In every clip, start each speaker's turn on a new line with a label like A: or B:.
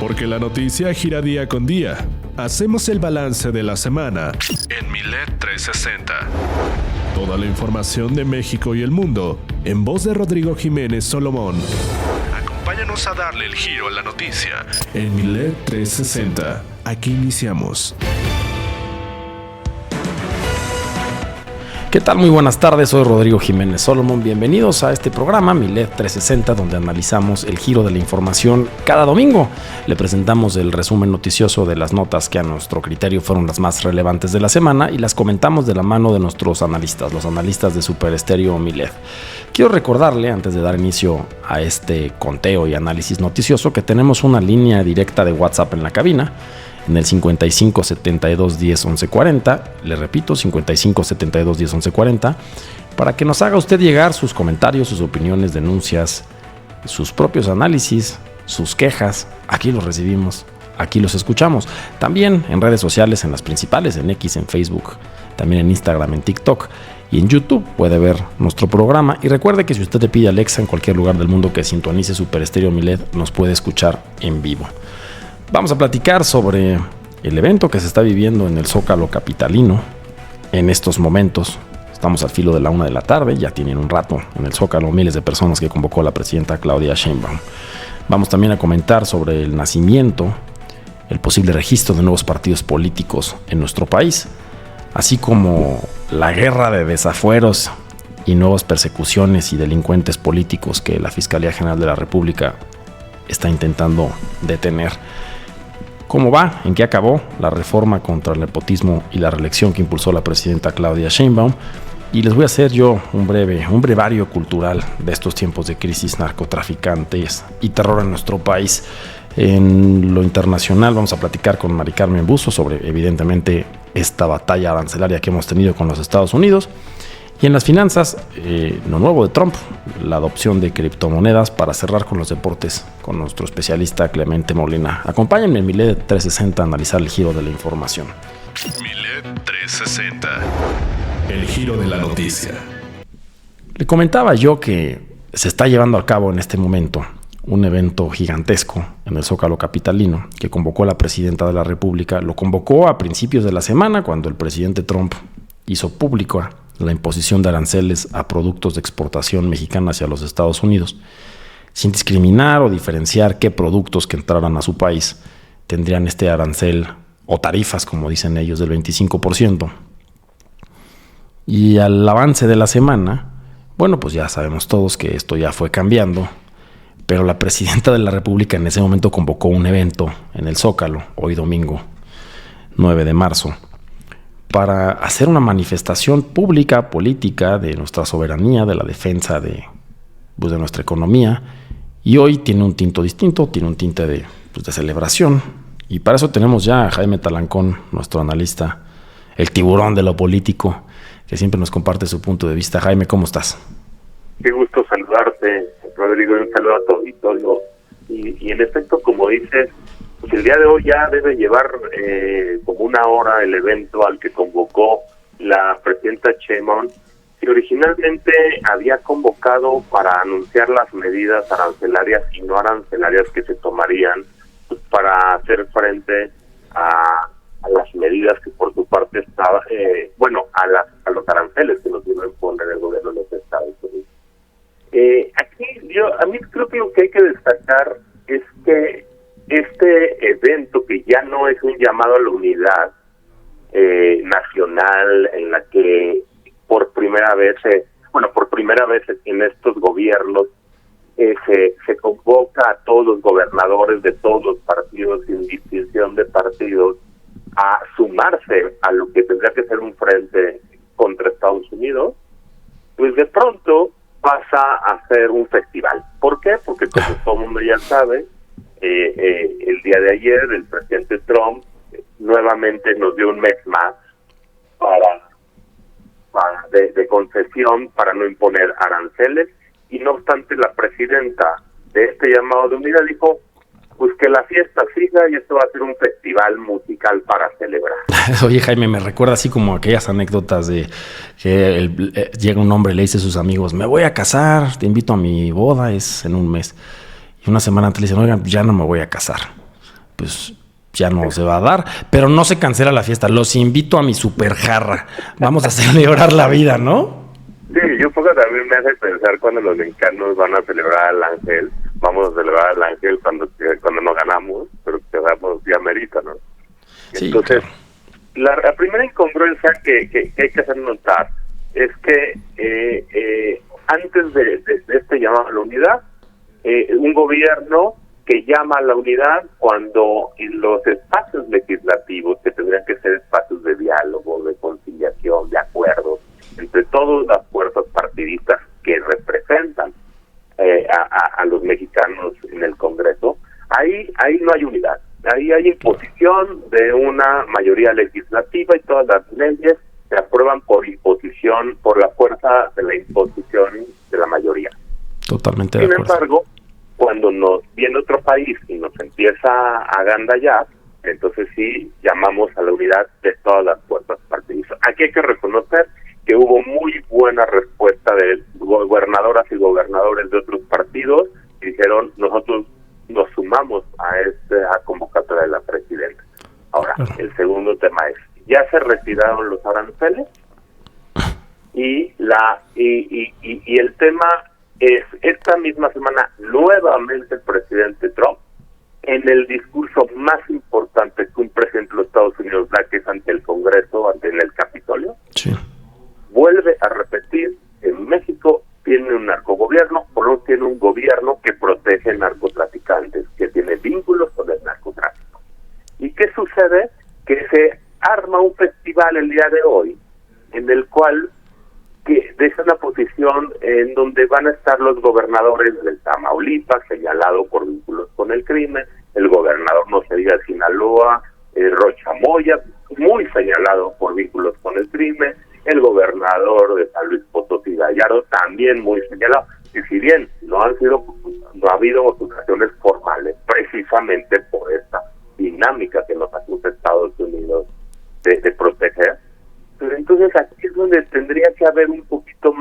A: Porque la noticia gira día con día. Hacemos el balance de la semana en Milet 360. Toda la información de México y el mundo en voz de Rodrigo Jiménez Solomón. Acompáñanos a darle el giro a la noticia en Milet 360. Aquí iniciamos.
B: ¿Qué tal? Muy buenas tardes, soy Rodrigo Jiménez Solomón. Bienvenidos a este programa Milet 360, donde analizamos el giro de la información cada domingo. Le presentamos el resumen noticioso de las notas que a nuestro criterio fueron las más relevantes de la semana y las comentamos de la mano de nuestros analistas, los analistas de Super Estéreo Milet. Quiero recordarle, antes de dar inicio a este conteo y análisis noticioso, que tenemos una línea directa de WhatsApp en la cabina, en el 55 72 10 11 40, le repito, 55 72 10 11 40, para que nos haga usted llegar sus comentarios, sus opiniones, denuncias, sus propios análisis, sus quejas. Aquí los recibimos, aquí los escuchamos. También en redes sociales, en las principales, en X, en Facebook, también en Instagram, en TikTok y en YouTube puede ver nuestro programa. Y recuerde que si usted le pide a Alexa en cualquier lugar del mundo que sintonice Super Estéreo Milet, nos puede escuchar en vivo. Vamos a platicar sobre el evento que se está viviendo en el Zócalo capitalino en estos momentos. Estamos al filo de la 1 de la tarde, ya tienen un rato en el Zócalo miles de personas que convocó la presidenta Claudia Sheinbaum. Vamos también a comentar sobre el nacimiento, el posible registro de nuevos partidos políticos en nuestro país, así como la guerra de desafueros y nuevas persecuciones y delincuentes políticos que la Fiscalía General de la República está intentando detener. ¿Cómo va? ¿En qué acabó la reforma contra el nepotismo y la reelección que impulsó la presidenta Claudia Sheinbaum? Y les voy a hacer yo un brevario cultural de estos tiempos de crisis, narcotraficantes y terror en nuestro país. En lo internacional vamos a platicar con Mari Carmen Buzo sobre, evidentemente, esta batalla arancelaria que hemos tenido con los Estados Unidos. Y en las finanzas, lo nuevo de Trump, la adopción de criptomonedas. Para cerrar con los deportes, con nuestro especialista Clemente Molina. Acompáñenme en Milet 360 a analizar el giro de la información.
A: Milet 360, el giro de la noticia.
B: Le comentaba yo que se está llevando a cabo en este momento un evento gigantesco en el Zócalo capitalino que convocó la presidenta de la República. Lo convocó a principios de la semana, cuando el presidente Trump hizo público la imposición de aranceles a productos de exportación mexicana hacia los Estados Unidos, sin discriminar o diferenciar qué productos que entraran a su país tendrían este arancel o tarifas, como dicen ellos, del 25%. Y al avance de la semana, bueno, pues ya sabemos todos que esto ya fue cambiando, pero la presidenta de la República en ese momento convocó un evento en el Zócalo, hoy domingo 9 de marzo, para hacer una manifestación pública, política, de nuestra soberanía, de la defensa de nuestra economía. Y hoy tiene un tinte distinto, tiene un tinte de celebración. Y para eso tenemos ya a Jaime Talancón, nuestro analista, el tiburón de lo político, que siempre nos comparte su punto de vista. Jaime, ¿cómo estás?
C: Qué gusto saludarte, Rodrigo, y un saludo a tu auditorio. Y en efecto, como dices, pues el día de hoy ya debe llevar como una hora el evento al que convocó la presidenta Sheinbaum, que originalmente había convocado para anunciar las medidas arancelarias y no arancelarias que se tomarían pues, para hacer frente a las medidas que por su parte estaba, a los aranceles que nos iba a imponer el gobierno de los Estados Unidos. A mí creo que lo que hay que destacar es que este evento, que ya no es un llamado a la unidad nacional, en la que por primera vez en estos gobiernos se convoca a todos los gobernadores de todos los partidos, sin distinción de partidos, a sumarse a lo que tendría que ser un frente contra Estados Unidos, pues de pronto pasa a ser un festival. ¿Por qué? Porque como todo el mundo ya sabe, el día de ayer el presidente Trump nuevamente nos dio un mes más de concesión para no imponer aranceles, y no obstante la presidenta de este llamado de unidad dijo pues que la fiesta siga y esto va a ser un festival musical para celebrar.
B: Oye, Jaime, me recuerda así como aquellas anécdotas de que llega un hombre y le dice a sus amigos, me voy a casar, te invito a mi boda, es en un mes. Y una semana antes le dicen, oigan, ya no me voy a casar. pues ya no se va a dar, pero no se cancela la fiesta. Los invito a mi super jarra. Vamos a celebrar la vida, ¿no?
C: Sí, yo un poco también me hace pensar cuando los mexicanos van a celebrar al Ángel. Vamos a celebrar al Ángel cuando no ganamos, pero que ganamos ya merita, ¿no?
B: Sí,
C: entonces,
B: claro.
C: la primera incongruencia que hay que hacer notar es que antes de este llamado a la unidad, un gobierno que llama a la unidad cuando en los espacios legislativos, que tendrían que ser espacios de diálogo, de conciliación, de acuerdos, entre todas las fuerzas partidistas que representan a los mexicanos en el Congreso, ahí no hay unidad. Ahí hay imposición de una mayoría legislativa y todas las leyes se aprueban por imposición, por la fuerza de la imposición de la mayoría.
B: Totalmente de acuerdo.
C: Sin embargo, cuando nos viene otro país y nos empieza a agandallar, entonces sí llamamos a la unidad de todas las fuerzas partidistas. Aquí hay que reconocer que hubo muy buena respuesta de gobernadoras y gobernadores de otros partidos que dijeron, nosotros nos sumamos a esta convocatoria de la presidenta. Ahora, el segundo tema es, ya se retiraron los aranceles y el tema es, esta misma semana nuevamente el presidente Trump, en el discurso más importante que un presidente de los Estados Unidos da, que es ante el Congreso, en el Capitolio,
B: sí,
C: vuelve a repetir que México tiene un narcogobierno, o no tiene un gobierno que protege narcotraficantes, que tiene vínculos con el narcotráfico. ¿Y qué sucede? Que se arma un festival el día de hoy, en el cual que deja una posición en donde van a estar los gobernadores del Tamaulipas, señalado por vínculos con el crimen, el gobernador, no se diga, de Sinaloa, Rocha Moya, muy señalado por vínculos con el crimen, el gobernador de San Luis Potosí, Gallardo, también muy señalado. Y si bien no ha habido acusaciones formales, precisamente por esta dinámica que nos acusa Estados Unidos de proteger, pero entonces aquí es donde tendría que haber un poquito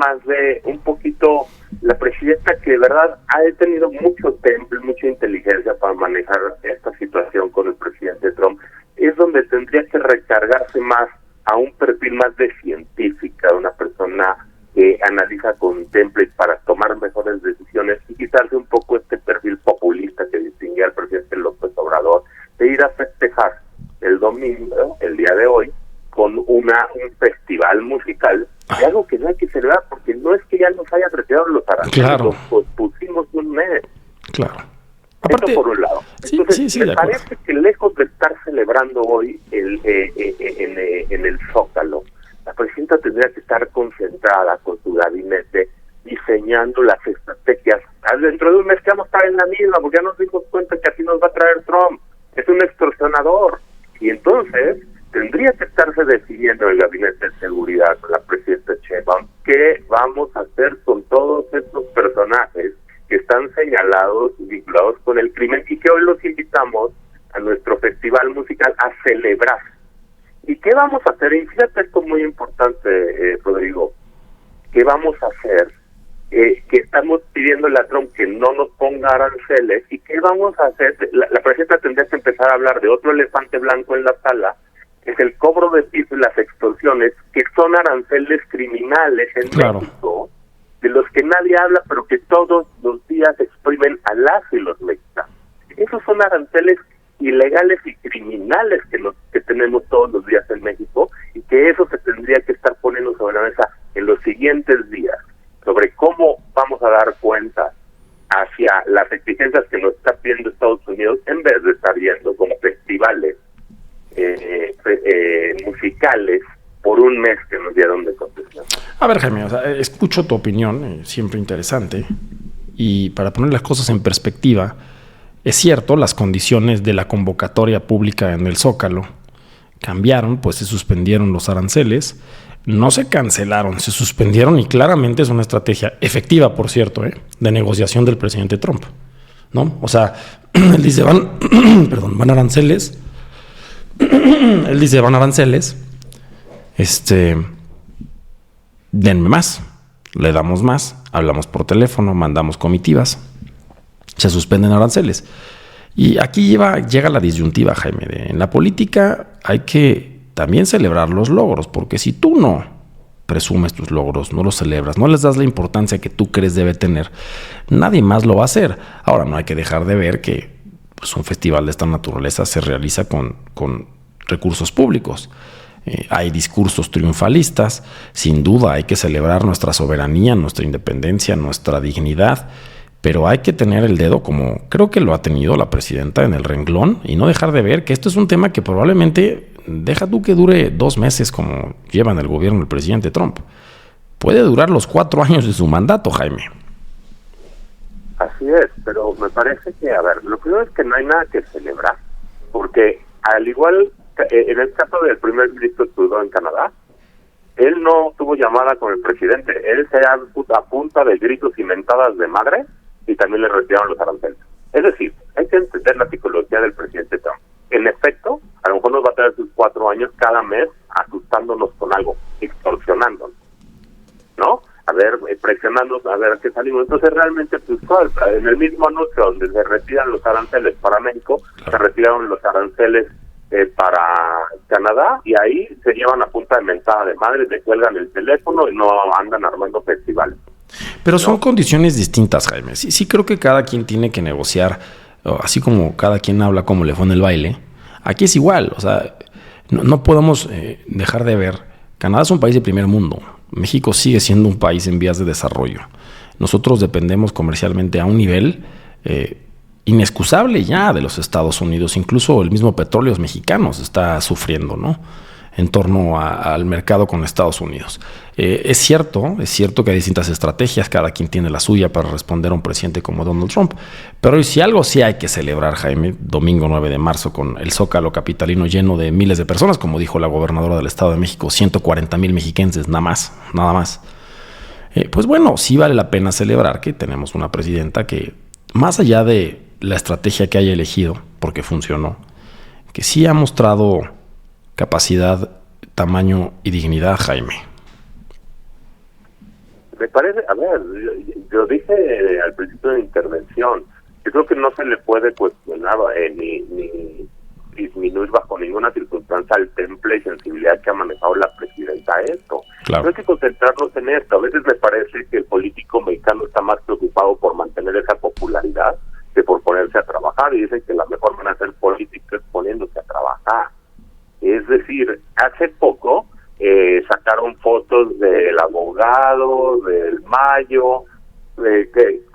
C: la presidenta, que de verdad ha tenido mucho temple, mucha inteligencia para manejar esta situación con el presidente Trump, es donde tendría que recargarse más a un perfil más de científica, una persona que analiza con temple para tomar mejores decisiones, y quitarse un poco este perfil populista que distinguía al presidente López Obrador, de ir a festejar el domingo, el día de hoy, con un festival musical, y algo que no hay que celebrar, porque no es que ya nos hayan retirado los aranceles,
B: claro,
C: los pusimos un mes.
B: Claro. Aparte,
C: esto por un lado. Entonces, me parece que lejos de estar celebrando hoy en el Zócalo, la presidenta tendría que estar concentrada con su gabinete diseñando las estrategias. Dentro de un mes que vamos a estar en la misma, porque ya nos dimos cuenta que así nos va a traer Trump. Es un extorsionador. Y entonces tendría que estarse definiendo el gabinete de seguridad con la presidenta Sheinbaum qué vamos a hacer con todos estos personajes que están señalados y vinculados con el crimen, y que hoy los invitamos a nuestro festival musical a celebrar. ¿Y qué vamos a hacer? Y fíjate, esto es muy importante, Rodrigo. ¿Qué vamos a hacer? Que estamos pidiéndole a Trump que no nos ponga aranceles. ¿Y qué vamos a hacer? La presidenta tendría que empezar a hablar de otro elefante blanco en la sala, que es el cobro de piso y las extorsiones, que son aranceles criminales en México, de los que nadie habla, pero que todos los días exprimen a las y los mexicanos. Esos son aranceles ilegales y criminales que tenemos todos los días en México, y que eso se tendría que estar poniendo sobre la mesa en los siguientes días, sobre cómo vamos a dar cuenta hacia las exigencias que nos está pidiendo Estados Unidos, en vez de estar viendo como festivales musicales por un mes que nos dieron de concesión.
B: A ver, Jaime, escucho tu opinión, siempre interesante, y para poner las cosas en perspectiva, es cierto, las condiciones de la convocatoria pública en el Zócalo cambiaron, pues se suspendieron los aranceles, no se cancelaron, se suspendieron, y claramente es una estrategia efectiva, por cierto, de negociación del presidente Trump, ¿no? O sea, él dice, van aranceles, denme más, le damos más, hablamos por teléfono, mandamos comitivas, se suspenden aranceles. Y aquí llega la disyuntiva, Jaime. En la política hay que también celebrar los logros, porque si tú no presumes tus logros, no los celebras, no les das la importancia que tú crees debe tener, nadie más lo va a hacer. Ahora, no hay que dejar de ver que pues, un festival de esta naturaleza se realiza con recursos públicos. Hay discursos triunfalistas, sin duda hay que celebrar nuestra soberanía, nuestra independencia, nuestra dignidad, pero hay que tener el dedo, como creo que lo ha tenido la presidenta, en el renglón y no dejar de ver que esto es un tema que probablemente, deja tú que dure 2 meses como lleva en el gobierno el presidente Trump, puede durar los 4 años de su mandato, Jaime.
C: Así es, pero me parece que, a ver, lo primero es que no hay nada que celebrar, porque al igual, en el caso del primer ministro Trudeau en Canadá, él no tuvo llamada con el presidente, él se a punta de gritos y mentadas de madre, y también le retiraron los aranceles. Es decir, hay que entender la psicología del presidente Trump. En efecto, a lo mejor nos va a tener sus 4 años cada mes asustándonos con algo, extorsionándonos, ¿no? A ver, presionándonos a ver a qué salimos. Entonces realmente, pues, en el mismo anuncio donde se retiran los aranceles para México, se retiraron los aranceles para Canadá, y ahí se llevan a punta de mentada de madre, te cuelgan el teléfono y no andan armando festivales.
B: Pero son condiciones distintas, Jaime. Sí creo que cada quien tiene que negociar, así como cada quien habla como le fue en el baile. Aquí es igual, o sea, no podemos dejar de ver. Canadá es un país de primer mundo. México sigue siendo un país en vías de desarrollo. Nosotros dependemos comercialmente a un nivel inexcusable ya de los Estados Unidos. Incluso el mismo petróleo mexicano se está sufriendo, ¿no?, en torno al mercado con Estados Unidos. Es cierto que hay distintas estrategias, cada quien tiene la suya para responder a un presidente como Donald Trump, pero si algo sí hay que celebrar, Jaime, domingo 9 de marzo con el Zócalo capitalino lleno de miles de personas, como dijo la gobernadora del Estado de México, 140,000 mexiquenses, nada más. Pues bueno, sí vale la pena celebrar que tenemos una presidenta que, más allá de la estrategia que haya elegido, porque funcionó, que sí ha mostrado capacidad, tamaño y dignidad, Jaime.
C: Me parece, a ver, yo dije al principio de la intervención, yo creo que no se le puede cuestionar ni disminuir bajo ninguna circunstancia el temple y sensibilidad que ha manejado la presidenta a esto.
B: Claro.
C: No hay que concentrarnos en esto. A veces me parece que el político mexicano está más preocupado por mantener esa popularidad que por ponerse a trabajar, y dicen que la mejor manera de hacer política es poniéndose a trabajar. Es decir, hace poco sacaron fotos del abogado, del Mayo,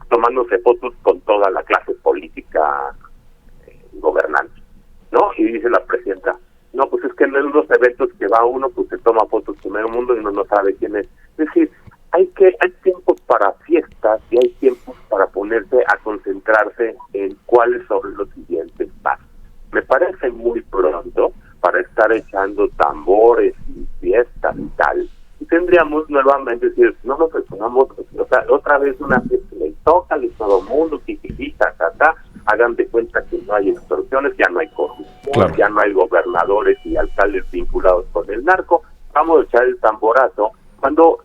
C: tomándose fotos con toda la clase política gobernante, ¿no? Y dice la presidenta, no, pues es que en los eventos que va uno, pues se toma fotos primer mundo y uno no sabe quién es. Es decir, hay tiempos para fiestas y hay tiempos para ponerse a concentrarse en cuáles son los siguientes pasos. Me parece muy pronto para estar echando tambores y fiestas y tal. Y tendríamos nuevamente decir, no nos resonamos, o sea, otra vez una fiesta le toca a todo mundo, hagan de cuenta que no hay extorsiones, ya no hay corrupción, claro, ya no hay gobernadores y alcaldes vinculados con el narco, vamos a echar el tamborazo, cuando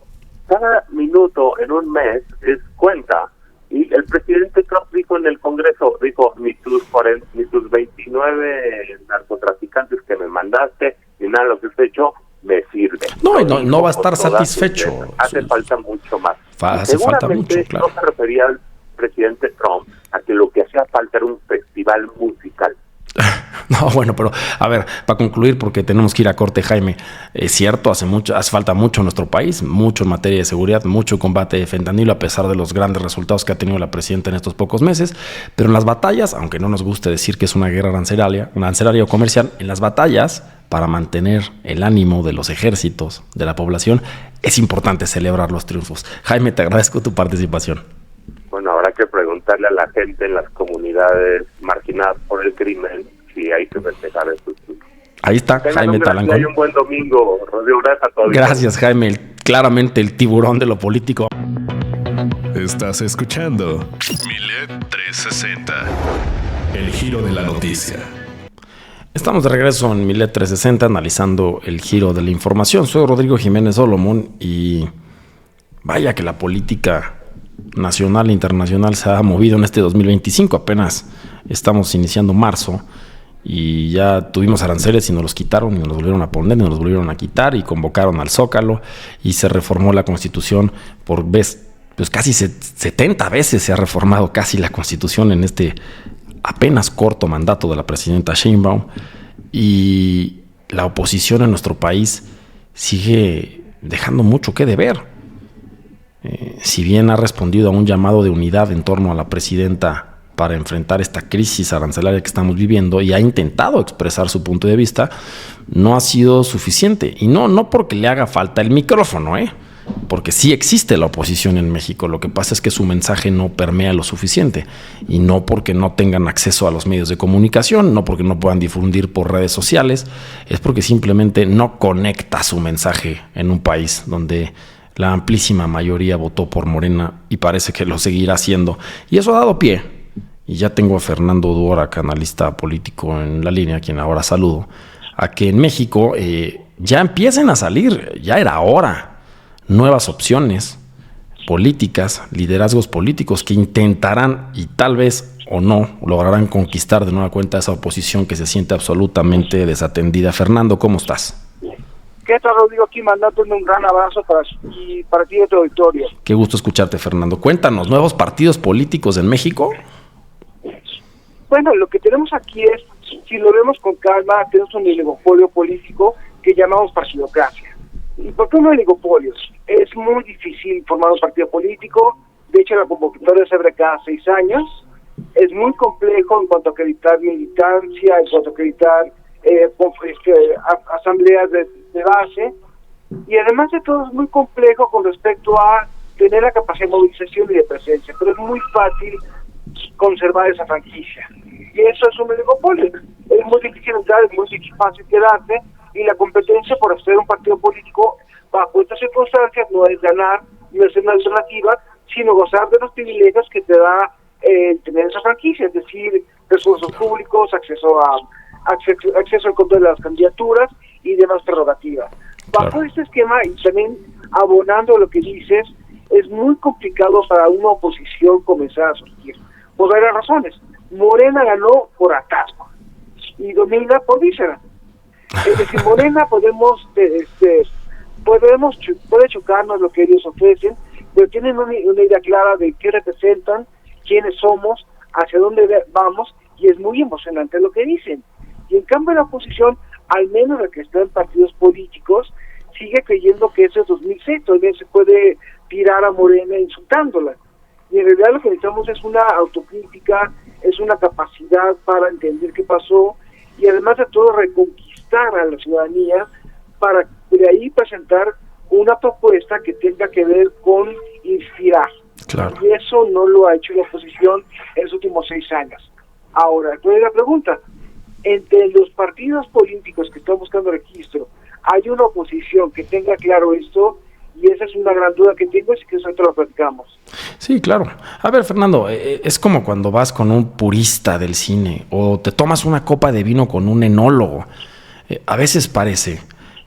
C: cada minuto en un mes es cuenta. Y el presidente Trump dijo en el Congreso, ni tus 29 narcotraficantes que me mandaste, ni nada de lo que usted hecho, me sirve.
B: No va a estar satisfecho.
C: Hace falta mucho más.
B: Hace falta mucho, claro.
C: No se refería al presidente Trump a que lo que hacía falta era un festival musical.
B: No, bueno, pero a ver, para concluir, porque tenemos que ir a corte, Jaime, es cierto, hace falta mucho en nuestro país, mucho en materia de seguridad, mucho combate de fentanilo, a pesar de los grandes resultados que ha tenido la presidenta en estos pocos meses, pero en las batallas, aunque no nos guste decir que es una guerra arancelaria o comercial, en las batallas, para mantener el ánimo de los ejércitos, de la población, es importante celebrar los triunfos. Jaime, te agradezco tu participación.
C: Bueno, habrá que preguntarle a la gente en las comunidades marginadas por el crimen si hay que festejar estos triunfos.
B: Ahí está, Jaime Talancón.
C: Hay un buen domingo, Rodrigo. Gracias a todos.
B: Gracias, Jaime. Claramente el tiburón de lo político.
A: Estás escuchando Milet 360, el giro de la noticia.
B: Estamos de regreso en Milet 360 analizando el giro de la información. Soy Rodrigo Jiménez Solomón y vaya que la política nacional e internacional se ha movido en este 2025. Apenas estamos iniciando marzo y ya tuvimos aranceles y nos los quitaron y nos los volvieron a poner y nos los volvieron a quitar y convocaron al Zócalo y se reformó la Constitución por vez, pues casi 70 veces se ha reformado casi la Constitución en este apenas corto mandato de la presidenta Sheinbaum, y la oposición en nuestro país sigue dejando mucho que deber. Si bien ha respondido a un llamado de unidad en torno a la presidenta para enfrentar esta crisis arancelaria que estamos viviendo y ha intentado expresar su punto de vista, no ha sido suficiente. Y no porque le haga falta el micrófono, porque sí existe la oposición en México. Lo que pasa es que su mensaje no permea lo suficiente, y no porque no tengan acceso a los medios de comunicación, no porque no puedan difundir por redes sociales, es porque simplemente no conecta su mensaje en un país donde la amplísima mayoría votó por Morena y parece que lo seguirá haciendo. Y eso ha dado pie. Y ya tengo a Fernando Duorak, analista político, en la línea, a quien ahora saludo, a que en México ya empiecen a salir, ya era hora, nuevas opciones políticas, liderazgos políticos que intentarán y tal vez o no lograrán conquistar de nueva cuenta esa oposición que se siente absolutamente desatendida. Fernando, ¿cómo estás?
D: ¿Qué tal, Rodrigo? Aquí mandándote un gran abrazo para ti y tu auditorio.
B: Qué gusto escucharte, Fernando. Cuéntanos, ¿nuevos partidos políticos en México?
D: Bueno, lo que tenemos aquí es, si lo vemos con calma, tenemos un oligopolio político que llamamos partidocracia. ¿Y por qué un oligopolio? Es muy difícil formar un partido político. De hecho, la convocatoria se abre cada 6 años. Es muy complejo en cuanto a acreditar militancia, en cuanto a acreditar asambleas de base. Y además de todo, es muy complejo con respecto a tener la capacidad de movilización y de presencia. Pero es muy fácil conservar esa franquicia. Y eso es un oligopolio. Es muy difícil entrar, es muy fácil quedarse, y la competencia por hacer un partido político bajo estas circunstancias no es ganar, no es una alternativa, sino gozar de los privilegios que te da tener esa franquicia, es decir, recursos públicos, acceso al control de las candidaturas y demás prerrogativas. Bajo este esquema, y también abonando lo que dices, es muy complicado para una oposición comenzar a surgir, por varias razones. Morena ganó por atasco y domina por víscera. Es decir, Morena puede chocarnos lo que ellos ofrecen, pero tienen una idea clara de qué representan, quiénes somos, hacia dónde vamos, y es muy emocionante lo que dicen. Y en cambio la oposición, al menos la que está en partidos políticos, sigue creyendo que ese es 2006, todavía se puede tirar a Morena insultándola. Y en realidad lo que necesitamos es una autocrítica, es una capacidad para entender qué pasó, y además de todo reconquistar a la ciudadanía para de ahí presentar una propuesta que tenga que ver con inspirar.
B: Claro.
D: Y eso no lo ha hecho la oposición en los últimos 6 años. Ahora, entonces la pregunta, entre los partidos políticos que están buscando registro, ¿hay una oposición que tenga claro esto? Y esa es una gran duda que tengo, y que nosotros lo platicamos.
B: Sí, claro. A ver, Fernando, es como cuando vas con un purista del cine o te tomas una copa de vino con un enólogo. A veces parece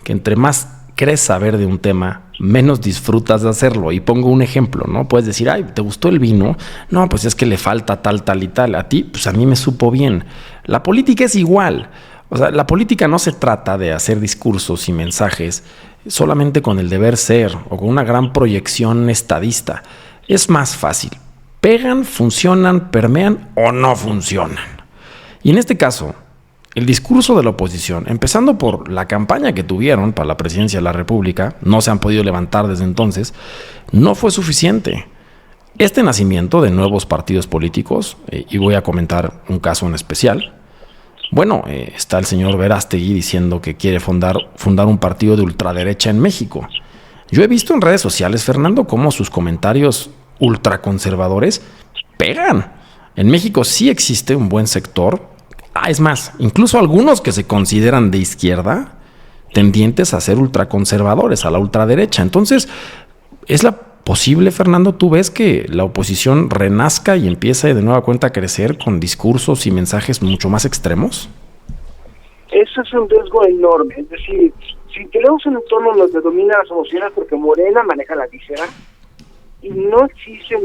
B: que entre más crees saber de un tema, menos disfrutas de hacerlo. Y pongo un ejemplo, ¿no? Puedes decir, ay, ¿te gustó el vino? No, pues es que le falta tal, tal y tal. A ti, pues a mí me supo bien. La política es igual. O sea, la política no se trata de hacer discursos y mensajes solamente con el deber ser o con una gran proyección estadista. Es más fácil. Pegan, funcionan, permean o no funcionan. Y en este caso, el discurso de la oposición, empezando por la campaña que tuvieron para la presidencia de la República, no se han podido levantar desde entonces, no fue suficiente. Este nacimiento de nuevos partidos políticos, y voy a comentar un caso en especial, bueno, está el señor Verástegui diciendo que quiere fundar un partido de ultraderecha en México. Yo he visto en redes sociales, Fernando, cómo sus comentarios ultraconservadores pegan. En México sí existe un buen sector. Es más, incluso algunos que se consideran de izquierda, tendientes a ser ultraconservadores, a la ultraderecha. Entonces, ¿es posible, Fernando? ¿Tú ves que la oposición renazca y empiece de nueva cuenta a crecer con discursos y mensajes mucho más extremos?
D: Eso es un riesgo enorme. Es decir, si tenemos un entorno donde domina las emociones, porque Morena maneja la víscera, y no existen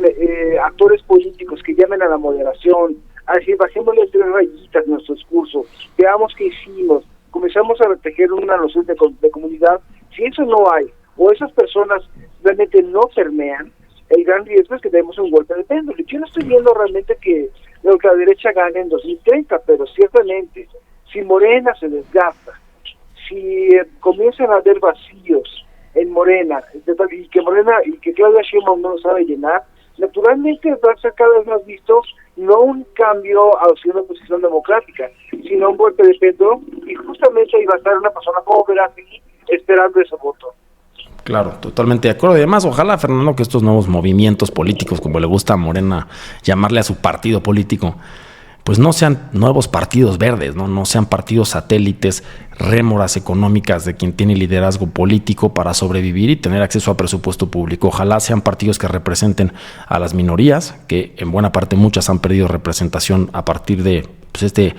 D: actores políticos que llamen a la moderación, así bajémosle 3 rayitas en nuestro discurso, veamos qué hicimos, comenzamos a tejer una noción de comunidad. Si eso no hay, o esas personas realmente no permean, el gran riesgo es que demos un golpe de péndulo. Yo no estoy viendo realmente que la derecha gane en 2030, pero ciertamente, si Morena se desgasta, si comienzan a haber vacíos en Morena, y que Claudia Sheinbaum no lo sabe llenar, naturalmente va a ser cada vez más visto no un cambio hacia una posición democrática, sino un golpe de péndulo, y justamente ahí va a estar una persona como Verástegui esperando ese voto.
B: Claro, totalmente de acuerdo. Y además, ojalá, Fernando, que estos nuevos movimientos políticos, como le gusta a Morena llamarle a su partido político, pues no sean nuevos partidos verdes, no sean partidos satélites, rémoras económicas de quien tiene liderazgo político para sobrevivir y tener acceso a presupuesto público. Ojalá sean partidos que representen a las minorías, que en buena parte muchas han perdido representación a partir de pues, este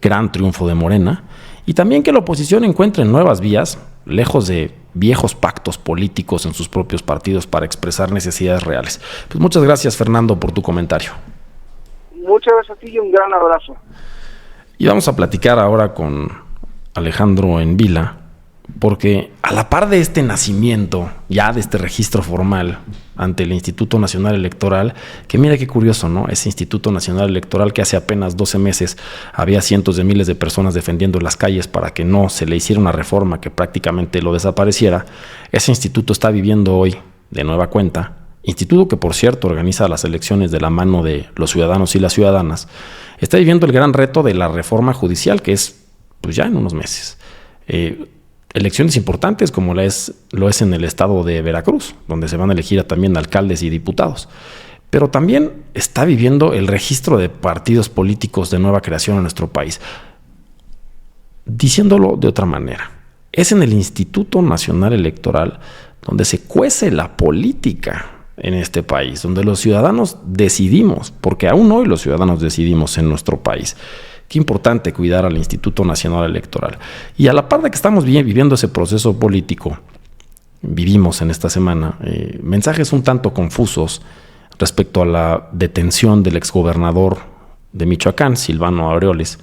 B: gran triunfo de Morena. Y también que la oposición encuentre nuevas vías, lejos de viejos pactos políticos en sus propios partidos para expresar necesidades reales. Pues muchas gracias, Fernando, por tu comentario.
D: Muchas gracias a ti y un gran abrazo.
B: Y vamos a platicar ahora con Alejandro Envila, porque a la par de este nacimiento, ya de este registro formal ante el Instituto Nacional Electoral, que mira qué curioso, ¿no? Ese Instituto Nacional Electoral que hace apenas 12 meses había cientos de miles de personas defendiendo en las calles para que no se le hiciera una reforma que prácticamente lo desapareciera. Ese instituto está viviendo hoy de nueva cuenta. Instituto que, por cierto, organiza las elecciones de la mano de los ciudadanos y las ciudadanas, está viviendo el gran reto de la reforma judicial, que es pues ya en unos meses. Elecciones importantes como lo es en el estado de Veracruz, donde se van a elegir también alcaldes y diputados. Pero también está viviendo el registro de partidos políticos de nueva creación en nuestro país. Diciéndolo de otra manera, es en el Instituto Nacional Electoral donde se cuece la política en este país, donde los ciudadanos decidimos, porque aún hoy los ciudadanos decidimos en nuestro país. Qué importante cuidar al Instituto Nacional Electoral. Y a la par de que estamos viviendo ese proceso político, vivimos en esta semana mensajes un tanto confusos respecto a la detención del exgobernador de Michoacán, Silvano Aureoles,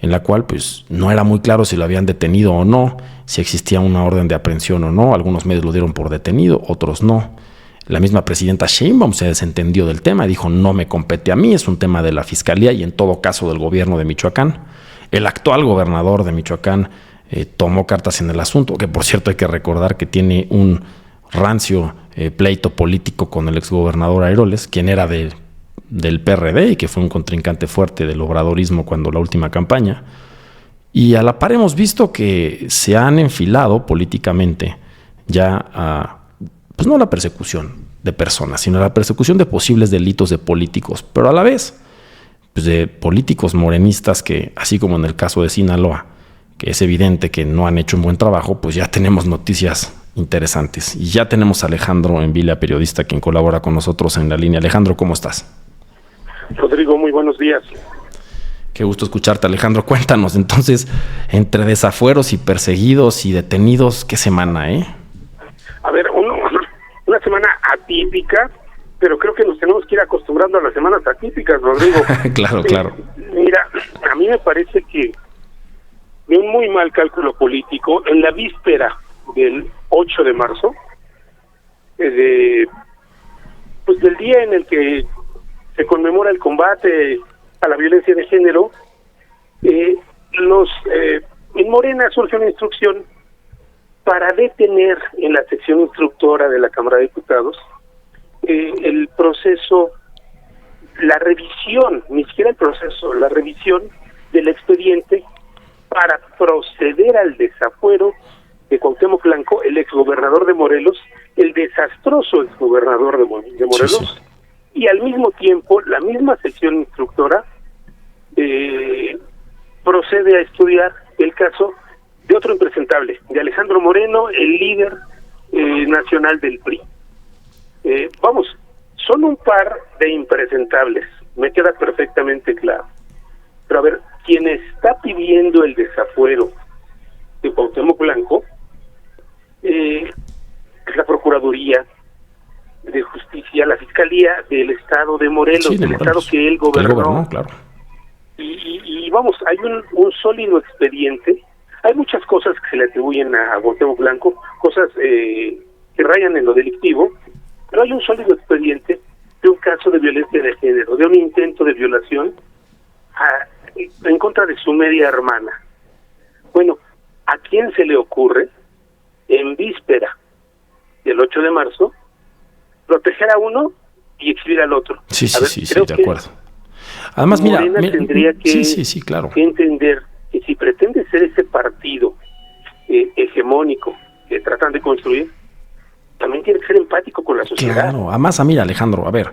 B: en la cual pues no era muy claro si lo habían detenido o no, si existía una orden de aprehensión o no. Algunos medios lo dieron por detenido, otros no. La misma presidenta Sheinbaum se desentendió del tema y dijo: no me compete a mí, es un tema de la Fiscalía y en todo caso del gobierno de Michoacán. El actual gobernador de Michoacán tomó cartas en el asunto, que por cierto hay que recordar que tiene un rancio pleito político con el exgobernador Aureoles, quien era del PRD y que fue un contrincante fuerte del obradorismo cuando la última campaña. Y a la par hemos visto que se han enfilado políticamente ya a pues no la persecución de personas, sino la persecución de posibles delitos de políticos, pero a la vez pues de políticos morenistas que, así como en el caso de Sinaloa, que es evidente que no han hecho un buen trabajo, pues ya tenemos noticias interesantes. Y ya tenemos a Alejandro Envila, periodista, quien colabora con nosotros en la línea. Alejandro, ¿cómo estás?
E: Rodrigo, muy buenos días.
B: Qué gusto escucharte, Alejandro. Cuéntanos, entonces, entre desafueros y perseguidos y detenidos, ¿qué semana,
E: A ver, una semana atípica, pero creo que nos tenemos que ir acostumbrando a las semanas atípicas, Rodrigo.
B: Claro.
E: Mira, a mí me parece que de un muy mal cálculo político, en la víspera del 8 de marzo, pues del día en el que se conmemora el combate a la violencia de género, en Morena surge una instrucción para detener en la sección instructora de la Cámara de Diputados el proceso, la revisión, ni siquiera el proceso, la revisión del expediente para proceder al desafuero de Cuauhtémoc Blanco, el exgobernador de Morelos, el desastroso exgobernador de Morelos, sí. Y al mismo tiempo la misma sección instructora procede a estudiar el caso de otro impresentable, de Alejandro Moreno, el líder nacional del PRI. Son un par de impresentables, me queda perfectamente claro. Pero a ver, quien está pidiendo el desafuero de Cuauhtémoc Blanco es la Procuraduría de Justicia, la Fiscalía del Estado de Morelos,
B: sí,
E: del Estado que él gobernó,
B: claro.
E: y vamos, hay un sólido expediente. Hay muchas cosas que se le atribuyen a Cuauhtémoc Blanco, cosas que rayan en lo delictivo, pero hay un sólido expediente de un caso de violencia de género, de un intento de violación en contra de su media hermana. Bueno, ¿a quién se le ocurre, en víspera del 8 de marzo, proteger a uno y exhibir al otro?
B: Sí,
E: Creo
B: de
E: que
B: acuerdo. Además,
E: Morena tendría que
B: claro.
E: entender que si pretende ser ese partido hegemónico que tratan de construir, también tiene que ser empático con la sociedad.
B: Claro, además, mira, Alejandro, a ver,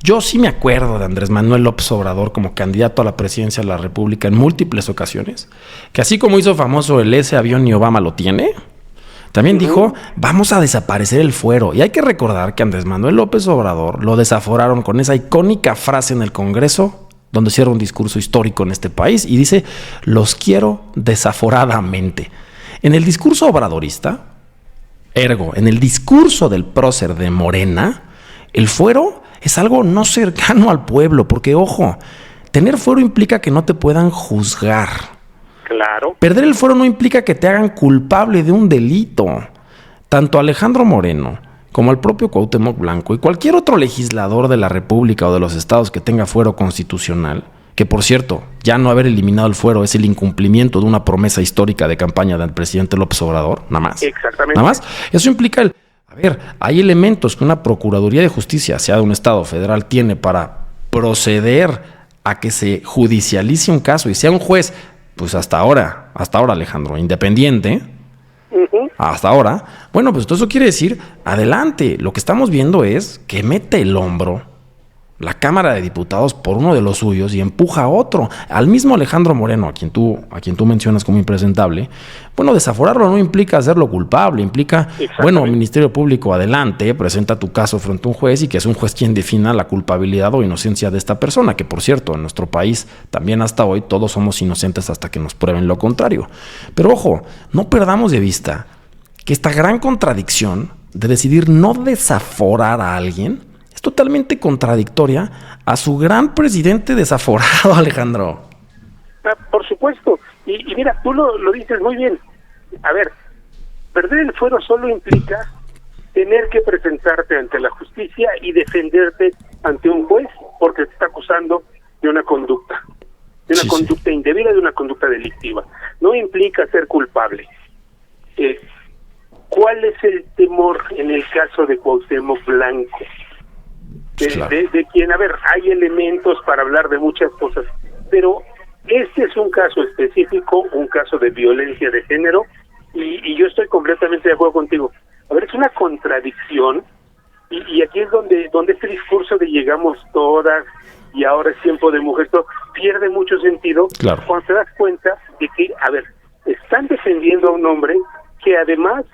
B: yo sí me acuerdo de Andrés Manuel López Obrador como candidato a la presidencia de la República en múltiples ocasiones, que así como hizo famoso el ese avión y Obama lo tiene, también dijo, vamos a desaparecer el fuero. Y hay que recordar que Andrés Manuel López Obrador lo desaforaron con esa icónica frase en el Congreso, donde cierra un discurso histórico en este país y dice, los quiero desaforadamente. En el discurso obradorista, ergo, en el discurso del prócer de Morena, el fuero es algo no cercano al pueblo, porque, ojo, tener fuero implica que no te puedan juzgar.
E: Claro.
B: Perder el fuero no implica que te hagan culpable de un delito. Tanto Alejandro Moreno como el propio Cuauhtémoc Blanco y cualquier otro legislador de la República o de los estados que tenga fuero constitucional, que por cierto, ya no haber eliminado el fuero es el incumplimiento de una promesa histórica de campaña del presidente López Obrador, nada más.
E: Exactamente.
B: Nada más. Eso implica a ver, hay elementos que una Procuraduría de Justicia, sea de un estado federal, tiene para proceder a que se judicialice un caso y sea un juez, pues hasta ahora, Alejandro, independiente, hasta ahora, bueno, pues todo eso quiere decir, adelante, lo que estamos viendo es que mete el hombro la Cámara de Diputados por uno de los suyos y empuja a otro, al mismo Alejandro Moreno, a quien tú mencionas como impresentable. Bueno, desaforarlo no implica hacerlo culpable, implica, bueno, Ministerio Público, adelante, presenta tu caso frente a un juez y que es un juez quien defina la culpabilidad o inocencia de esta persona, que por cierto, en nuestro país también hasta hoy todos somos inocentes hasta que nos prueben lo contrario. Pero ojo, no perdamos de vista que esta gran contradicción de decidir no desaforar a alguien es totalmente contradictoria a su gran presidente desaforado, Alejandro.
E: Por supuesto. Y mira, tú lo dices muy bien. A ver, perder el fuero solo implica tener que presentarte ante la justicia y defenderte ante un juez porque te está acusando de una conducta. De una conducta indebida, de una conducta delictiva. No implica ser culpable. ¿Cuál es el temor en el caso de Cuauhtémoc Blanco? De quien, a ver, hay elementos para hablar de muchas cosas, pero este es un caso específico, un caso de violencia de género, y yo estoy completamente de acuerdo contigo. A ver, es una contradicción, y aquí es donde este discurso de llegamos todas, y ahora es tiempo de mujeres, pierde mucho sentido, cuando te das cuenta de que, a ver, están defendiendo a un hombre que además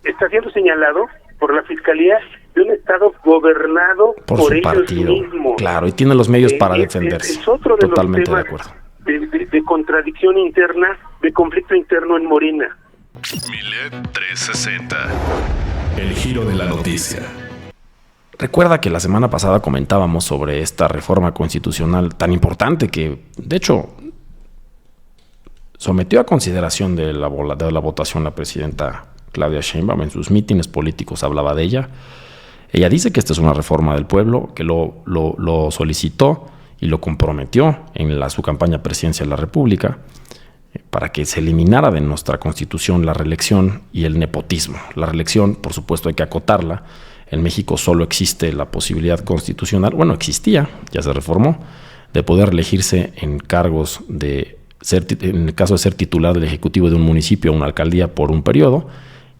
E: está siendo señalado por la Fiscalía de un estado gobernado por ellos
B: partido
E: mismos.
B: Claro, y tiene los medios para defenderse.
E: Es otro de
B: totalmente
E: los temas de contradicción interna, de conflicto interno en Morena.
A: Milet 360. El giro de la noticia.
B: Recuerda que la semana pasada comentábamos sobre esta reforma constitucional tan importante que, de hecho, sometió a consideración de la votación la presidenta Claudia Sheinbaum. En sus mítines políticos hablaba de ella. Ella dice que esta es una reforma del pueblo, que lo solicitó y lo comprometió en su campaña presidencial de la República para que se eliminara de nuestra Constitución la reelección y el nepotismo. La reelección, por supuesto, hay que acotarla. En México solo existe la posibilidad constitucional, bueno, existía, ya se reformó, de poder elegirse en cargos en el caso de ser titular del Ejecutivo de un municipio o una alcaldía por un periodo,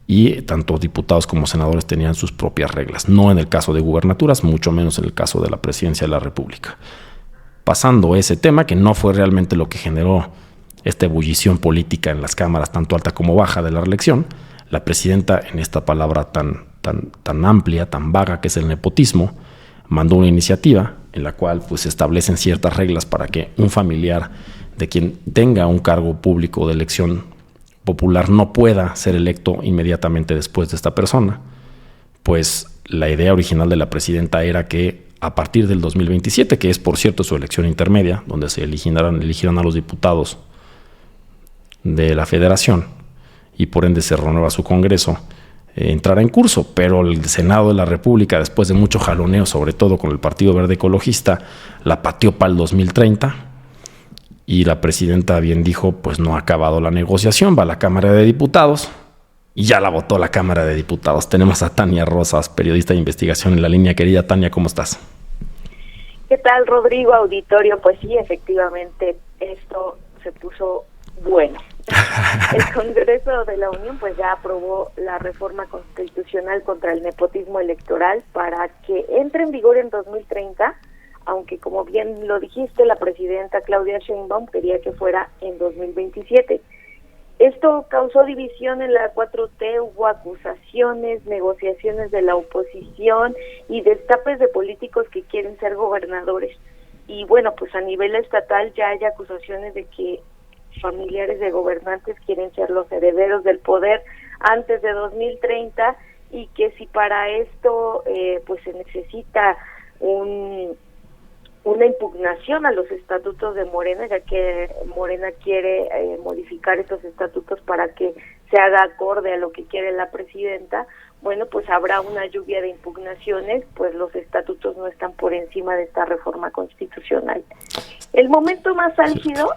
B: y tanto diputados como senadores tenían sus propias reglas. No en el caso de gubernaturas, mucho menos en el caso de la presidencia de la República. Pasando ese tema, que no fue realmente lo que generó esta ebullición política en las cámaras, tanto alta como baja de la reelección, la presidenta, en esta palabra tan amplia, tan vaga que es el nepotismo, mandó una iniciativa en la cual pues, se establecen ciertas reglas para que un familiar de quien tenga un cargo público de elección popular no pueda ser electo inmediatamente después de esta persona. Pues la idea original de la presidenta era que a partir del 2027, que es, por cierto, su elección intermedia, donde se elegirán a los diputados de la Federación y por ende se renueva su Congreso, entrará en curso, pero el Senado de la República, después de mucho jaloneo, sobre todo con el Partido Verde Ecologista, la pateó para el 2030 y la presidenta bien dijo, pues no ha acabado la negociación, va a la Cámara de Diputados y ya la votó la Cámara de Diputados. Tenemos a Tania Rosas, periodista de investigación en la línea. Querida Tania, ¿cómo estás?
F: ¿Qué tal, Rodrigo, auditorio? Pues sí, efectivamente, esto se puso bueno. El Congreso de la Unión pues ya aprobó la reforma constitucional contra el nepotismo electoral para que entre en vigor en 2030, aunque como bien lo dijiste, la presidenta Claudia Sheinbaum quería que fuera en 2027. Esto causó división en la 4T, hubo acusaciones, negociaciones de la oposición y destapes de políticos que quieren ser gobernadores. Y bueno, pues a nivel estatal ya hay acusaciones de que familiares de gobernantes quieren ser los herederos del poder antes de 2030 y que si para esto pues se necesita una impugnación a los estatutos de Morena, ya que Morena quiere modificar estos estatutos para que se haga acorde a lo que quiere la presidenta, bueno, pues habrá una lluvia de impugnaciones, pues los estatutos no están por encima de esta reforma constitucional. El momento más álgido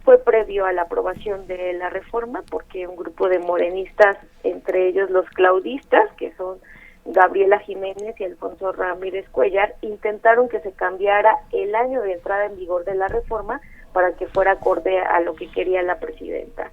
F: fue previo a la aprobación de la reforma, porque un grupo de morenistas, entre ellos los claudistas, que son Gabriela Jiménez y Alfonso Ramírez Cuellar, intentaron que se cambiara el año de entrada en vigor de la reforma para que fuera acorde a lo que quería la presidenta.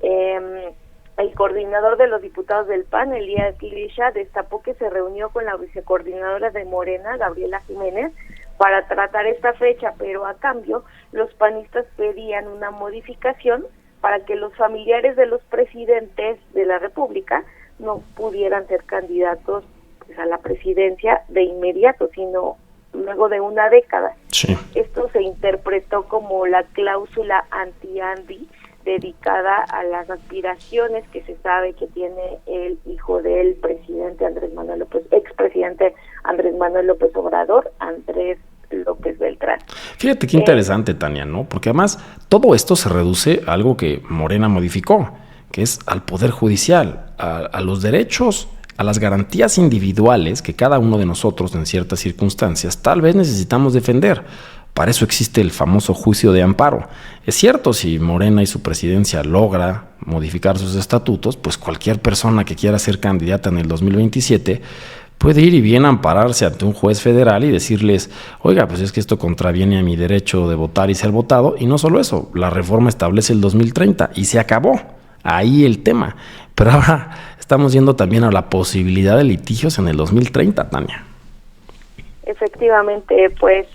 F: El coordinador de los diputados del PAN, Elías Glisha, destapó que se reunió con la vicecoordinadora de Morena, Gabriela Jiménez, para tratar esta fecha, pero a cambio los panistas pedían una modificación para que los familiares de los presidentes de la República no pudieran ser candidatos pues, a la presidencia de inmediato, sino luego de una década.
B: Sí.
F: Esto se interpretó como la cláusula anti-Andy, dedicada a las aspiraciones que se sabe que tiene el hijo del presidente Andrés Manuel López, expresidente Andrés Manuel López Obrador, Andrés López Beltrán.
B: Fíjate qué interesante, Tania, ¿no? Porque además todo esto se reduce a algo que Morena modificó, que es al Poder Judicial, a los derechos, a las garantías individuales que cada uno de nosotros en ciertas circunstancias tal vez necesitamos defender. Para eso existe el famoso juicio de amparo. Es cierto, si Morena y su presidencia logra modificar sus estatutos, pues cualquier persona que quiera ser candidata en el 2027 puede ir y bien ampararse ante un juez federal y decirles, oiga, pues es que esto contraviene a mi derecho de votar y ser votado. Y no solo eso, la reforma establece el 2030 y se acabó. Ahí el tema. Pero ahora estamos yendo también a la posibilidad de litigios en el 2030, Tania.
F: Efectivamente, pues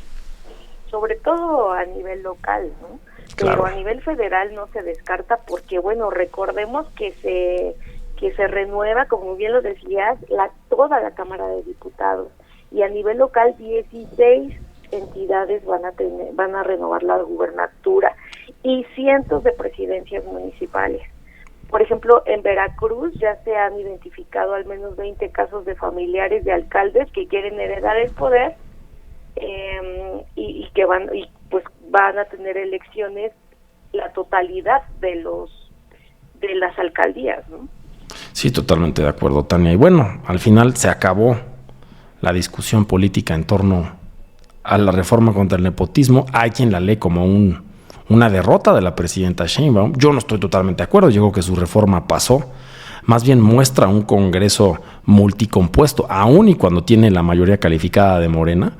F: sobre todo a nivel local, ¿no?
B: Claro.
F: Pero a nivel federal no se descarta porque, bueno, recordemos que se renueva, como bien lo decías, toda la Cámara de Diputados, y a nivel local 16 entidades van a renovar la gubernatura y cientos de presidencias municipales. Por ejemplo, en Veracruz ya se han identificado al menos 20 casos de familiares de alcaldes que quieren heredar el poder y que van a tener elecciones la totalidad de las alcaldías, ¿no?
B: Sí, totalmente de acuerdo, Tania. Y bueno, al final se acabó la discusión política en torno a la reforma contra el nepotismo. Hay quien la lee como una derrota de la presidenta Sheinbaum. Yo no estoy totalmente de acuerdo. Yo creo que su reforma pasó. Más bien muestra un Congreso multicompuesto, aun y cuando tiene la mayoría calificada de Morena.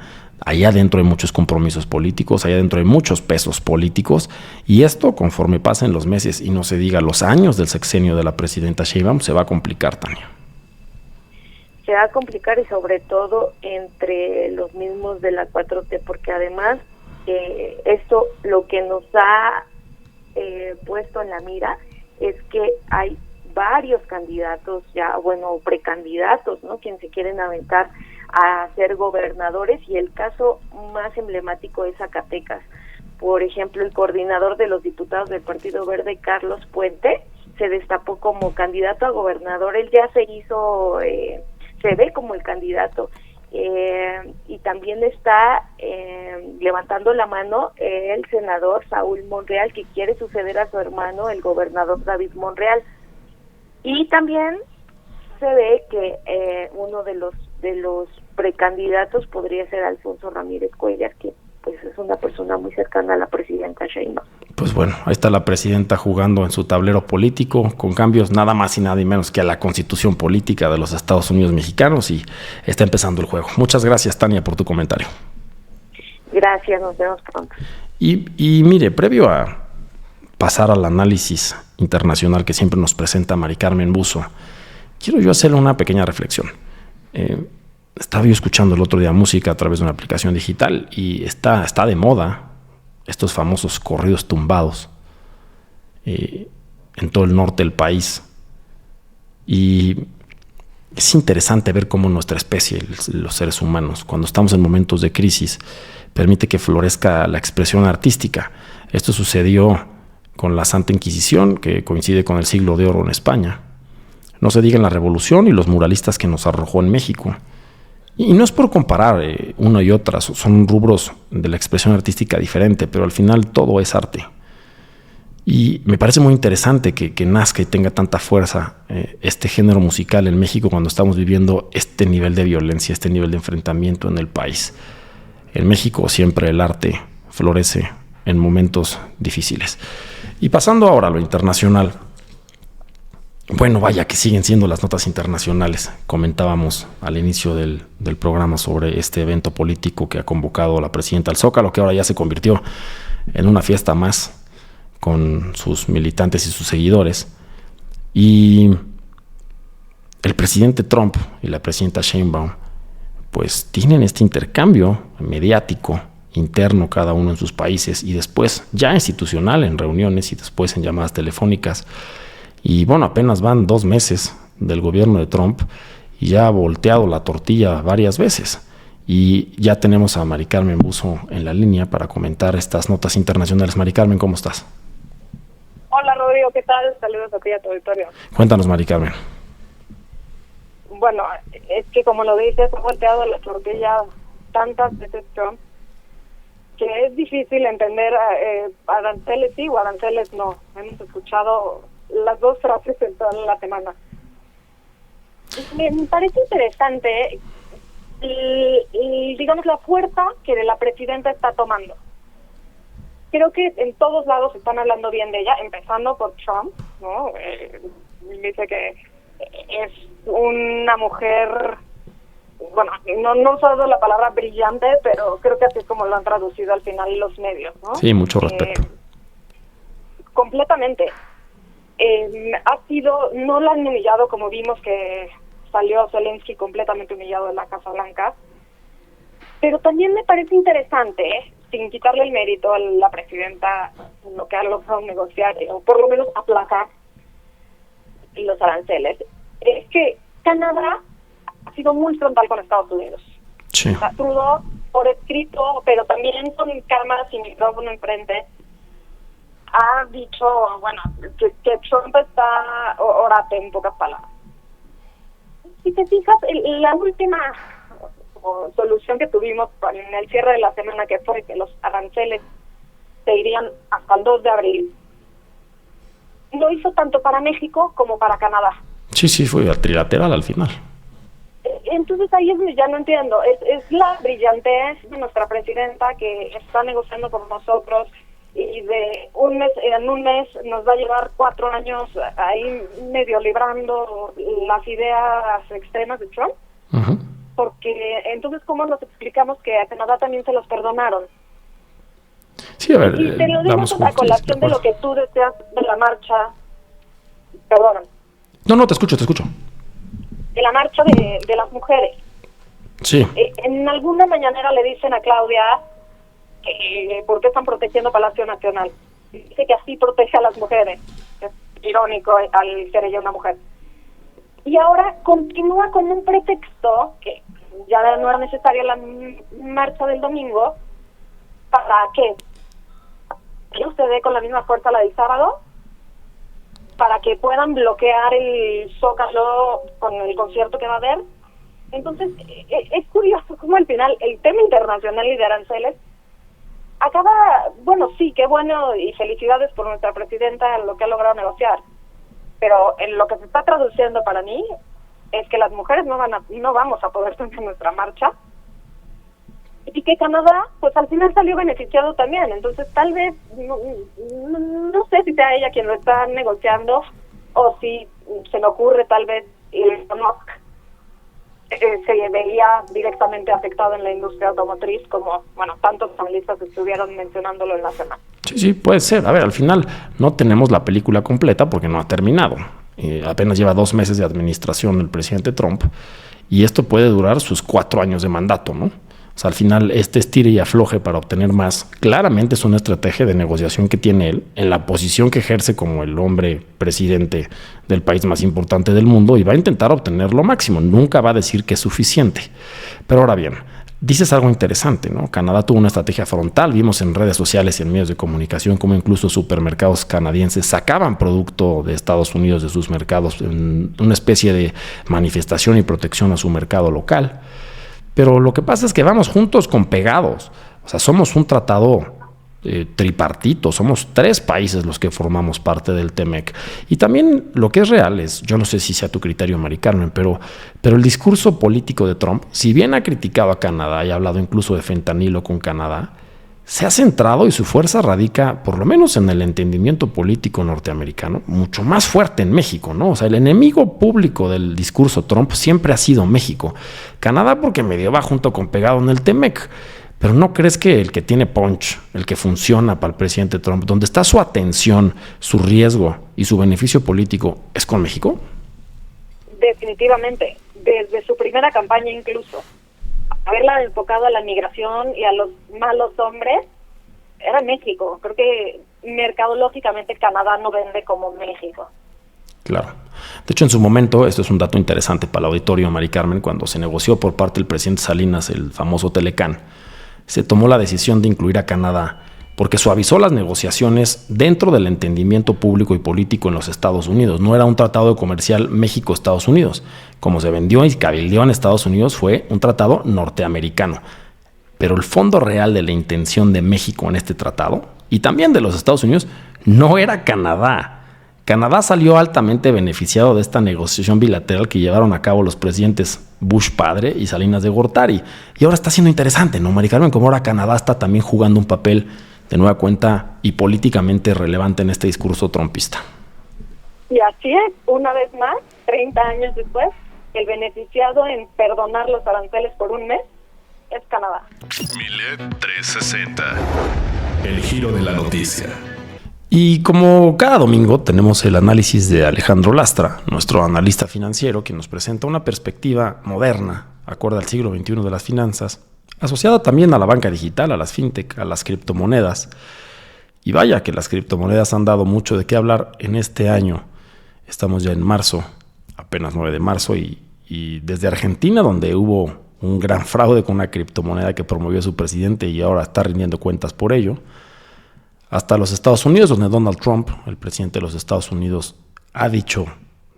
B: Allá adentro hay muchos compromisos políticos, allá adentro hay muchos pesos políticos, y esto, conforme pasen los meses y no se diga los años del sexenio de la presidenta Sheinbaum, se va a complicar, Tania.
F: Se va a complicar, y sobre todo entre los mismos de la 4T, porque además esto lo que nos ha puesto en la mira es que hay varios candidatos ya, bueno, precandidatos, ¿no?, quienes se quieren aventar a ser gobernadores, y el caso más emblemático es Zacatecas. Por ejemplo, el coordinador de los diputados del Partido Verde, Carlos Puente, se destapó como candidato a gobernador. Él ya se ve como el candidato, y también está levantando la mano el senador Saúl Monreal, que quiere suceder a su hermano, el gobernador David Monreal. Y también se ve que uno de los precandidatos podría ser Alfonso Ramírez Cuellar, que pues es una persona muy cercana a la presidenta Sheinbaum.
B: Pues bueno, ahí está la presidenta jugando en su tablero político con cambios nada más y nada menos que a la constitución política de los Estados Unidos mexicanos, y está empezando el juego. Muchas gracias, Tania, por tu comentario.
F: Gracias, nos vemos pronto.
B: Y mire, previo a pasar al análisis internacional que siempre nos presenta Mari Carmen Buzo, quiero yo hacerle una pequeña reflexión. Estaba yo escuchando el otro día música a través de una aplicación digital y está de moda estos famosos corridos tumbados en todo el norte del país. Y es interesante ver cómo nuestra especie, los seres humanos, cuando estamos en momentos de crisis, permite que florezca la expresión artística. Esto sucedió con la Santa Inquisición, que coincide con el Siglo de Oro en España. No se diga en la Revolución y los muralistas que nos arrojó en México. Y no es por comparar una y otra, son rubros de la expresión artística diferente, pero al final todo es arte. Y me parece muy interesante que nazca y tenga tanta fuerza este género musical en México cuando estamos viviendo este nivel de violencia, este nivel de enfrentamiento en el país. En México siempre el arte florece en momentos difíciles. Y pasando ahora a lo internacional, bueno, vaya que siguen siendo las notas internacionales. Comentábamos al inicio del programa sobre este evento político que ha convocado la presidenta al Zócalo, que ahora ya se convirtió en una fiesta más con sus militantes y sus seguidores. Y el presidente Trump y la presidenta Sheinbaum pues tienen este intercambio mediático interno cada uno en sus países y después ya institucional en reuniones y después en llamadas telefónicas. Y bueno, apenas van 2 meses del gobierno de Trump y ya ha volteado la tortilla varias veces. Y ya tenemos a Mari Carmen Buzo en la línea para comentar estas notas internacionales. Mari Carmen, ¿cómo estás?
G: Hola Rodrigo, ¿qué tal? Saludos a ti y a tu auditorio.
B: Cuéntanos, Mari Carmen.
G: Bueno, es que como lo dices, ha volteado la tortilla tantas veces Trump que es difícil entender aranceles sí o aranceles no. Hemos escuchado las dos frases en toda la semana. Me parece interesante digamos la fuerza que la presidenta está tomando. Creo que en todos lados están hablando bien de ella, empezando por Trump, ¿no? Dice que es una mujer, bueno, no he usado la palabra brillante, pero creo que así es como lo han traducido al final los medios, ¿no?
B: Sí, mucho respeto.
G: Completamente. No la han humillado, como vimos que salió Zelensky completamente humillado de la Casa Blanca, pero también me parece interesante, sin quitarle el mérito a la presidenta, lo que ha logrado negociar, o por lo menos aplacar los aranceles, es que Canadá ha sido muy frontal con Estados Unidos.
B: Sí.
G: Trudeau, por escrito, pero también con cámaras y micrófono enfrente, ha dicho, bueno, que Trump está orate, en pocas palabras. Si te fijas, la última solución que tuvimos en el cierre de la semana, que fue que los aranceles se irían hasta el 2 de abril, lo hizo tanto para México como para Canadá.
B: Sí, fue trilateral al final.
G: Entonces ahí es donde ya no entiendo, es la brillantez de nuestra presidenta que está negociando con nosotros y de en un mes nos va a llevar 4 años ahí medio librando las ideas extremas de Trump.
B: Uh-huh.
G: Porque entonces ¿cómo nos explicamos que a Canadá también se los perdonaron?
B: Sí, a ver,
G: y te lo digo a colación de lo que tú deseas de la marcha, perdón.
B: No, te escucho.
G: De la marcha de las mujeres.
B: Sí.
G: En alguna mañanera le dicen a Claudia que por qué están protegiendo Palacio Nacional. Dice que así protege a las mujeres. Es irónico al ser ella una mujer. Y ahora continúa con un pretexto que ya no era necesaria la marcha del domingo. ¿Para qué? ¿Que usted dé con la misma fuerza la del sábado? Para que puedan bloquear el Zócalo con el concierto que va a haber. Entonces, es curioso cómo al final el tema internacional y de aranceles acaba, bueno, sí, qué bueno y felicidades por nuestra presidenta lo que ha logrado negociar, pero en lo que se está traduciendo para mí es que las mujeres no vamos a poder tener nuestra marcha y que Canadá, pues al final salió beneficiado también. Entonces tal vez, no sé si sea ella quien lo está negociando o si se me ocurre tal vez Elon Musk se veía directamente afectado en la industria automotriz, como, bueno, tantos analistas estuvieron mencionándolo en la semana.
B: Sí, puede ser. A ver, al final no tenemos la película completa porque no ha terminado. Apenas lleva 2 meses de administración el presidente Trump y esto puede durar sus 4 años de mandato, ¿no? O sea, al final este estire y afloje para obtener más, claramente es una estrategia de negociación que tiene él en la posición que ejerce como el hombre presidente del país más importante del mundo y va a intentar obtener lo máximo. Nunca va a decir que es suficiente. Pero ahora bien, dices algo interesante, ¿no? Canadá tuvo una estrategia frontal. Vimos en redes sociales y en medios de comunicación cómo incluso supermercados canadienses sacaban producto de Estados Unidos de sus mercados en una especie de manifestación y protección a su mercado local. Pero lo que pasa es que vamos juntos con pegados. O sea, somos un tratado tripartito, somos 3 países los que formamos parte del TEMEC. Y también lo que es real es, yo no sé si sea tu criterio, Mari Carmen, pero el discurso político de Trump, si bien ha criticado a Canadá y ha hablado incluso de fentanilo con Canadá, se ha centrado y su fuerza radica, por lo menos en el entendimiento político norteamericano, mucho más fuerte en México, ¿no? O sea, el enemigo público del discurso Trump siempre ha sido México. Canadá porque medio va junto con pegado en el TEMEC. Pero ¿no crees que el que tiene punch, el que funciona para el presidente Trump, donde está su atención, su riesgo y su beneficio político, es con México?
G: Definitivamente, desde su primera campaña incluso. Haberla enfocado a la migración y a los malos hombres era México. Creo que mercadológicamente Canadá no vende como México.
B: Claro. De hecho, en su momento, esto es un dato interesante para el auditorio, Mari Carmen, cuando se negoció por parte del presidente Salinas el famoso Telecán, se tomó la decisión de incluir a Canadá porque suavizó las negociaciones dentro del entendimiento público y político en los Estados Unidos. No era un tratado comercial México-Estados Unidos. Como se vendió y cabildeó en Estados Unidos, fue un tratado norteamericano. Pero el fondo real de la intención de México en este tratado, y también de los Estados Unidos, no era Canadá. Canadá salió altamente beneficiado de esta negociación bilateral que llevaron a cabo los presidentes Bush padre y Salinas de Gortari. Y ahora está siendo interesante, ¿no, Mari Carmen? Como ahora Canadá está también jugando un papel de nueva cuenta y políticamente relevante en este discurso trumpista.
G: Y así es, una vez más, 30 años después, el beneficiado en perdonar los aranceles por un mes es Canadá.
A: Milet 360. El giro de la noticia.
B: Y como cada domingo tenemos el análisis de Alejandro Lastra, nuestro analista financiero, que nos presenta una perspectiva moderna, acorde al siglo XXI de las finanzas, asociada también a la banca digital, a las fintech, a las criptomonedas. Y vaya que las criptomonedas han dado mucho de qué hablar en este año. Estamos ya en marzo, apenas 9 de marzo, y desde Argentina, donde hubo un gran fraude con una criptomoneda que promovió su presidente y ahora está rindiendo cuentas por ello, hasta los Estados Unidos, donde Donald Trump, el presidente de los Estados Unidos, ha dicho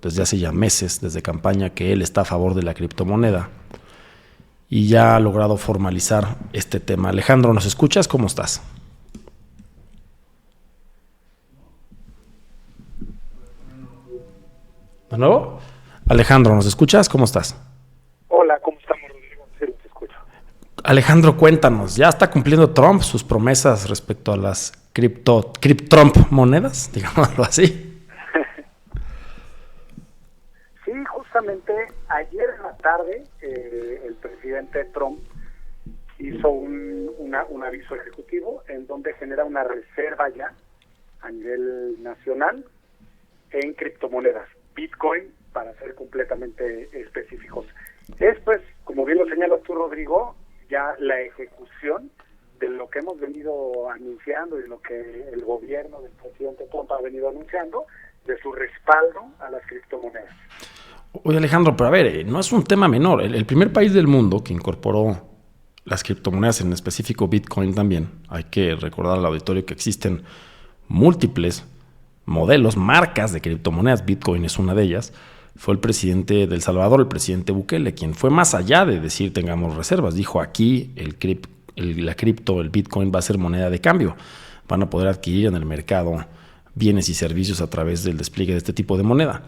B: desde hace ya meses, desde campaña, que él está a favor de la criptomoneda y ya ha logrado formalizar este tema. Alejandro, ¿nos escuchas? ¿Cómo estás? ¿De nuevo? Alejandro, ¿nos escuchas? ¿Cómo estás?
H: Hola, ¿cómo estamos, Rodrigo? Sí, te escucho.
B: Alejandro, cuéntanos, ¿ya está cumpliendo Trump sus promesas respecto a las Trump monedas, digámoslo así?
H: Sí, justamente ayer en la tarde el presidente Trump hizo un aviso ejecutivo en donde genera una reserva ya a nivel nacional en criptomonedas, Bitcoin, para ser completamente específicos. Esto es, como bien lo señalas tú, Rodrigo, ya la ejecución de lo que hemos venido anunciando y lo que el gobierno del presidente Trump ha venido anunciando de su respaldo a las criptomonedas.
B: Oye, Alejandro, pero a ver, no es un tema menor. El primer país del mundo que incorporó las criptomonedas, en específico Bitcoin también, hay que recordar al auditorio que existen múltiples modelos, marcas de criptomonedas, Bitcoin es una de ellas, fue el presidente de El Salvador, el presidente Bukele, quien fue más allá de decir tengamos reservas. Dijo aquí el Bitcoin va a ser moneda de cambio. Van a poder adquirir en el mercado bienes y servicios a través del despliegue de este tipo de moneda.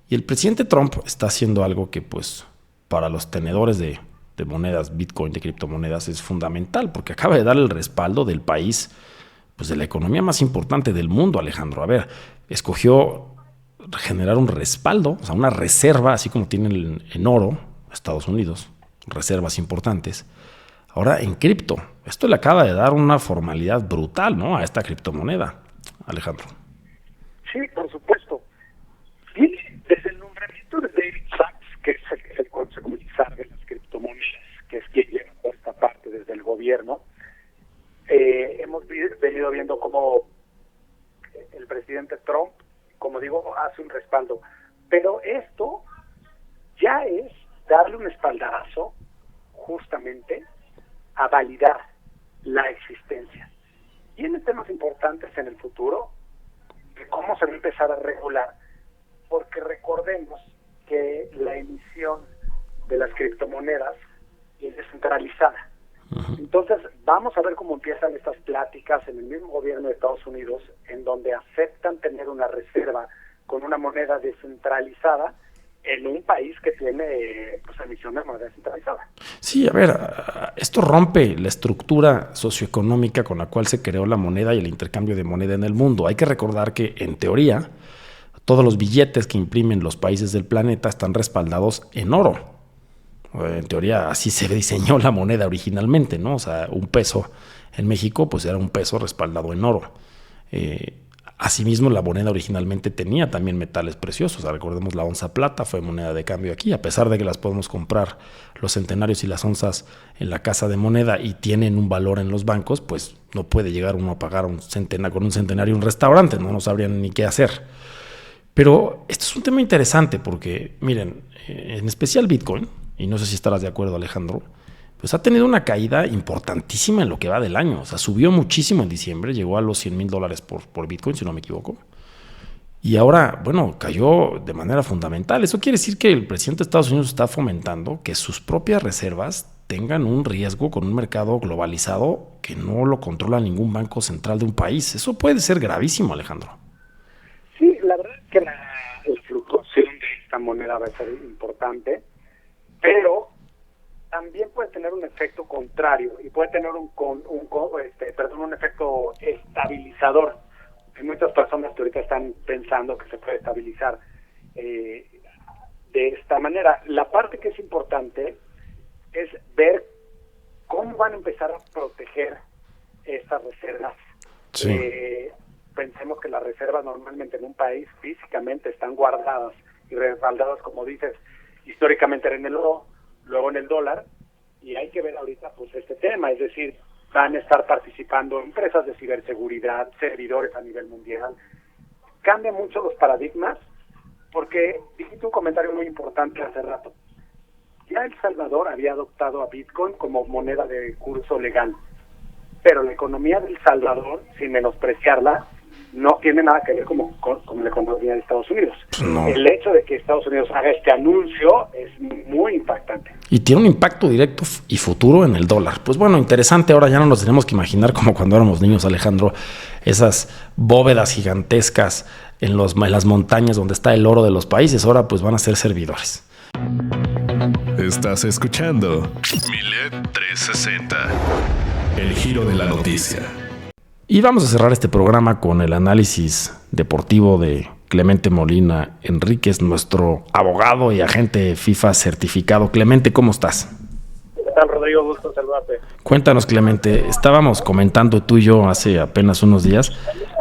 B: Y el presidente Trump está haciendo algo que pues para los tenedores de monedas, Bitcoin, de criptomonedas, es fundamental, porque acaba de dar el respaldo del país, pues de la economía más importante del mundo, Alejandro. A ver, escogió generar un respaldo, o sea, una reserva, así como tienen en oro Estados Unidos, reservas importantes. Ahora en cripto, esto le acaba de dar una formalidad brutal, ¿no?, a esta criptomoneda, Alejandro.
H: Sí, por supuesto. Y desde el nombramiento de David Sachs, que es el consejo de las criptomonedas, que es quien lleva toda esta parte desde el gobierno, hemos venido viendo cómo el presidente Trump, como digo, hace un respaldo. Pero esto ya es darle un espaldarazo justamente a validar la existencia. Tiene temas importantes en el futuro de cómo se va a empezar a regular, porque recordemos que la emisión de las criptomonedas es descentralizada. Entonces vamos a ver cómo empiezan estas pláticas en el mismo gobierno de Estados Unidos, en donde aceptan tener una reserva con una moneda descentralizada en un país que tiene pues, emisión de moneda descentralizada.
B: Sí, a ver, esto rompe la estructura socioeconómica con la cual se creó la moneda y el intercambio de moneda en el mundo. Hay que recordar que, en teoría, todos los billetes que imprimen los países del planeta están respaldados en oro. En teoría, así se diseñó la moneda originalmente, ¿no? O sea, un peso en México, pues era un peso respaldado en oro. Asimismo, la moneda originalmente tenía también metales preciosos. O sea, recordemos, la onza plata fue moneda de cambio aquí, a pesar de que las podemos comprar los centenarios y las onzas en la casa de moneda y tienen un valor en los bancos, pues no puede llegar uno a pagar con un centenario un restaurante, no sabrían ni qué hacer. Pero esto es un tema interesante porque, miren, en especial Bitcoin, y no sé si estarás de acuerdo, Alejandro, pues ha tenido una caída importantísima en lo que va del año. O sea, subió muchísimo en diciembre, llegó a los $100,000 por Bitcoin, si no me equivoco. Y ahora, bueno, cayó de manera fundamental. Eso quiere decir que el presidente de Estados Unidos está fomentando que sus propias reservas tengan un riesgo con un mercado globalizado que no lo controla ningún banco central de un país. Eso puede ser gravísimo, Alejandro.
H: Sí, la verdad es que la fluctuación de esta moneda va a ser importante, pero también puede tener un efecto contrario y puede tener un efecto estabilizador. Hay muchas personas que ahorita están pensando que se puede estabilizar de esta manera. La parte que es importante es ver cómo van a empezar a proteger estas reservas.
B: Sí.
H: Pensemos que las reservas normalmente en un país físicamente están guardadas y respaldadas, como dices, históricamente era en el oro, luego en el dólar, y hay que ver ahorita pues este tema, es decir, van a estar participando empresas de ciberseguridad, servidores a nivel mundial. Cambian mucho los paradigmas, porque dijiste un comentario muy importante hace rato. Ya El Salvador había adoptado a Bitcoin como moneda de curso legal, pero la economía de El Salvador, sin menospreciarla, no tiene nada que ver con la economía de Estados Unidos.
B: No.
H: El hecho de que Estados Unidos haga este anuncio es muy impactante.
B: Y tiene un impacto directo y futuro en el dólar. Pues bueno, interesante. Ahora ya no nos tenemos que imaginar como cuando éramos niños, Alejandro, esas bóvedas gigantescas en las montañas donde está el oro de los países. Ahora pues van a ser servidores.
A: Estás escuchando Milet 360, el giro de la noticia.
B: Y vamos a cerrar este programa con el análisis deportivo de Clemente Molina Enríquez, nuestro abogado y agente FIFA certificado. Clemente, ¿cómo estás?
I: ¿Qué tal, Rodrigo? Gusto saludarte.
B: Cuéntanos, Clemente. Estábamos comentando tú y yo hace apenas unos días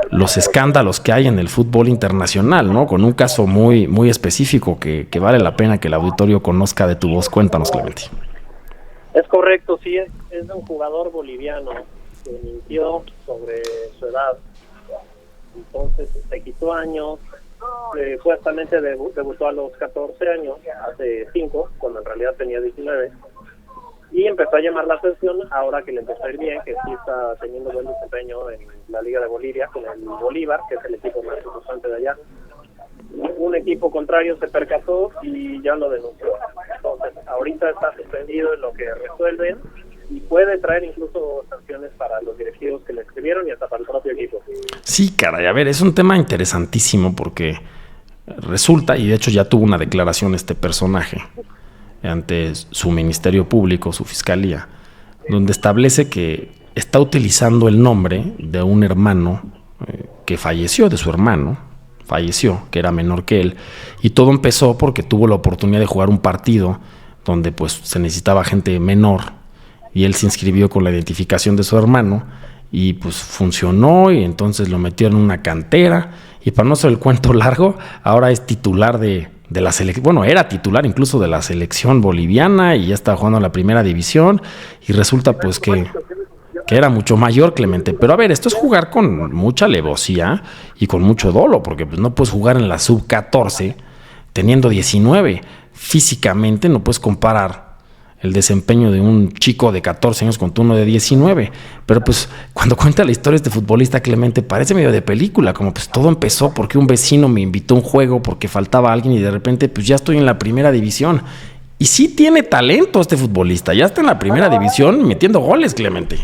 B: los escándalos que hay en el fútbol internacional, ¿no? Con un caso muy, muy específico que vale la pena que el auditorio conozca de tu voz. Cuéntanos, Clemente.
I: Es correcto, sí, es de un jugador boliviano que mintió sobre su edad. Entonces se quitó años, supuestamente debutó a los 14 años, hace 5, cuando en realidad tenía 19, y empezó a llamar la atención ahora que le empezó a ir bien, que sí está teniendo buen desempeño en la Liga de Bolivia con el Bolívar, que es el equipo más importante de allá. un equipo contrario se percató y ya lo denunció. Entonces, ahorita está suspendido en lo que resuelven y puede traer incluso sanciones para los directivos que le escribieron y hasta para el propio equipo.
B: Sí, caray, a ver, es un tema interesantísimo porque resulta, y de hecho ya tuvo una declaración este personaje ante su ministerio público, su fiscalía, donde establece que está utilizando el nombre de un hermano que falleció, de su hermano, falleció, que era menor que él, y todo empezó porque tuvo la oportunidad de jugar un partido donde pues se necesitaba gente menor, y él se inscribió con la identificación de su hermano, y pues funcionó, y entonces lo metió en una cantera, y para no hacer el cuento largo, ahora es titular de la selección, bueno, era titular incluso de la selección boliviana, y ya está jugando en la primera división, y resulta pues que era mucho mayor, Clemente. Pero a ver, esto es jugar con mucha alevosía y con mucho dolo, porque pues no puedes jugar en la sub-14 teniendo 19. Físicamente no puedes comparar el desempeño de un chico de 14 años con uno de 19. Pero pues cuando cuenta la historia de este futbolista, Clemente, parece medio de película, como pues todo empezó porque un vecino me invitó a un juego porque faltaba alguien y de repente pues ya estoy en la primera división. Y sí tiene talento este futbolista, ya está en la primera división metiendo goles, Clemente.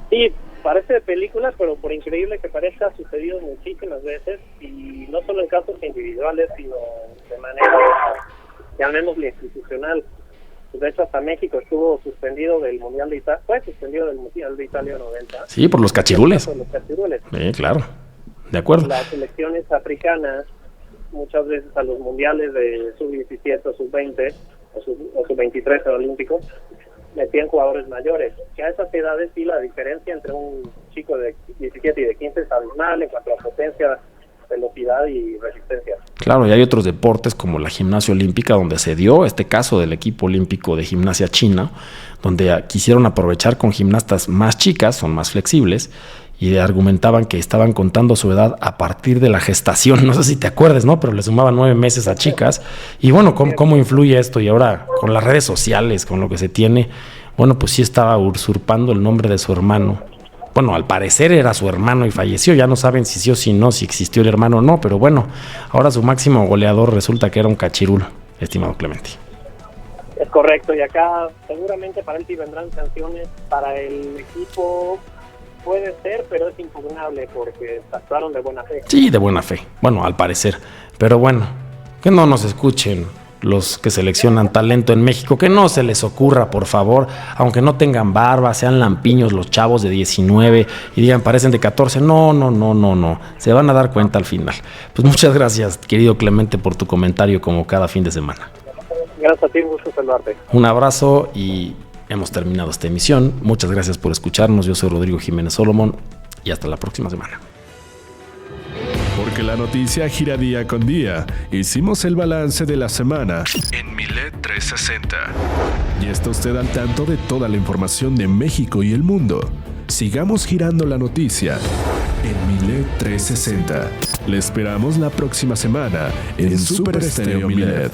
I: Sí, parece de película, pero por increíble que parezca, ha sucedido muchísimas veces, y no solo en casos individuales, sino de manera, llamémosle, institucional. De hecho, hasta México estuvo suspendido del Mundial de Italia, fue suspendido del Mundial de Italia 90.
B: Sí, por los cachirules.
I: Por los cachirules.
B: Claro, de acuerdo.
I: Las selecciones africanas, muchas veces a los mundiales de sub-17 o sub-20, o sub-23 en olímpicos, metían jugadores mayores, que a esas edades sí la diferencia entre un chico de 17 y de 15 es abismal en cuanto a potencia, velocidad y resistencia.
B: Claro, y hay otros deportes como la gimnasia olímpica, donde se dio este caso del equipo olímpico de gimnasia china, donde quisieron aprovechar con gimnastas más chicas, son más flexibles, y argumentaban que estaban contando su edad a partir de la gestación. No sé si te acuerdas, ¿no? Pero le sumaban 9 meses a chicas. Y bueno, ¿cómo influye esto? Y ahora con las redes sociales, con lo que se tiene, bueno, pues sí estaba usurpando el nombre de su hermano. Bueno, al parecer era su hermano y falleció. Ya no saben si sí o si no, si existió el hermano o no. Pero bueno, ahora su máximo goleador resulta que era un cachirul, estimado Clemente.
I: Es correcto, y acá seguramente para él sí vendrán sanciones. Para el equipo puede ser, pero es impugnable porque actuaron de buena fe.
B: Sí, de buena fe. Bueno, al parecer. Pero bueno, que no nos escuchen los que seleccionan talento en México, que no se les ocurra, por favor, aunque no tengan barba, sean lampiños los chavos de 19 y digan, parecen de 14. No. Se van a dar cuenta al final. Pues muchas gracias, querido Clemente, por tu comentario como cada fin de semana.
I: Gracias a ti, un gusto saludarte.
B: Un abrazo y hemos terminado esta emisión. Muchas gracias por escucharnos. Yo soy Rodrigo Jiménez Solomon y hasta la próxima semana.
A: Porque la noticia gira día con día, hicimos el balance de la semana en Milet 360. Y está usted al tanto de toda la información de México y el mundo. Sigamos girando la noticia en Milet 360. Le esperamos la próxima semana en Super Estéreo Milet.